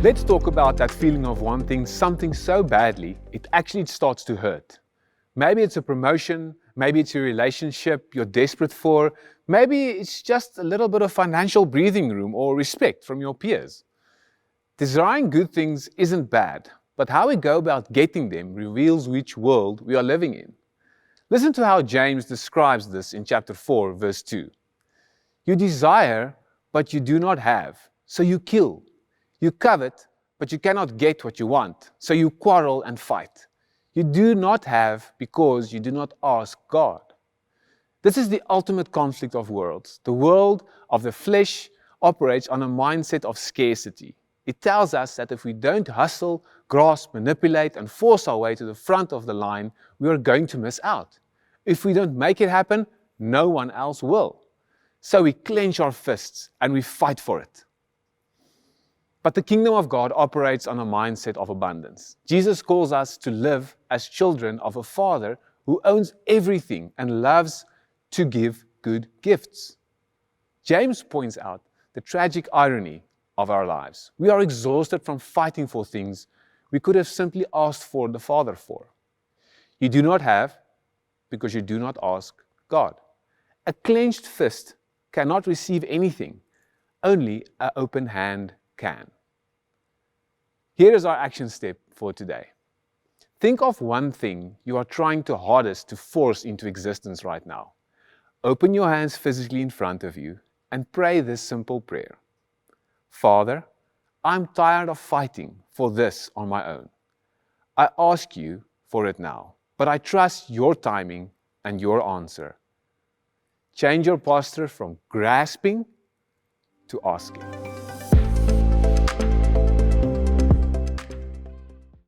Let's talk about that feeling of wanting something so badly, it actually starts to hurt. Maybe it's a promotion, maybe it's a relationship you're desperate for, maybe it's just a little bit of financial breathing room or respect from your peers. Desiring good things isn't bad, but how we go about getting them reveals which world we are living in. Listen to how James describes this in chapter 4, verse 2. You desire, but you do not have, so you kill. You covet, but you cannot get what you want, so you quarrel and fight. You do not have because you do not ask God. This is the ultimate conflict of worlds. The world of the flesh operates on a mindset of scarcity. It tells us that if we don't hustle, grasp, manipulate, and force our way to the front of the line, we are going to miss out. If we don't make it happen, no one else will. So we clench our fists and we fight for it. But the kingdom of God operates on a mindset of abundance. Jesus calls us to live as children of a Father who owns everything and loves to give good gifts. James points out the tragic irony of our lives. We are exhausted from fighting for things we could have simply asked for the Father for. You do not have because you do not ask God. A clenched fist cannot receive anything. Only an open hand can. Here is our action step for today. Think of one thing you are trying to hardest to force into existence right now. Open your hands physically in front of you and pray this simple prayer. Father, I'm tired of fighting for this on my own. I ask you for it now, but I trust your timing and your answer. Change your posture from grasping to asking.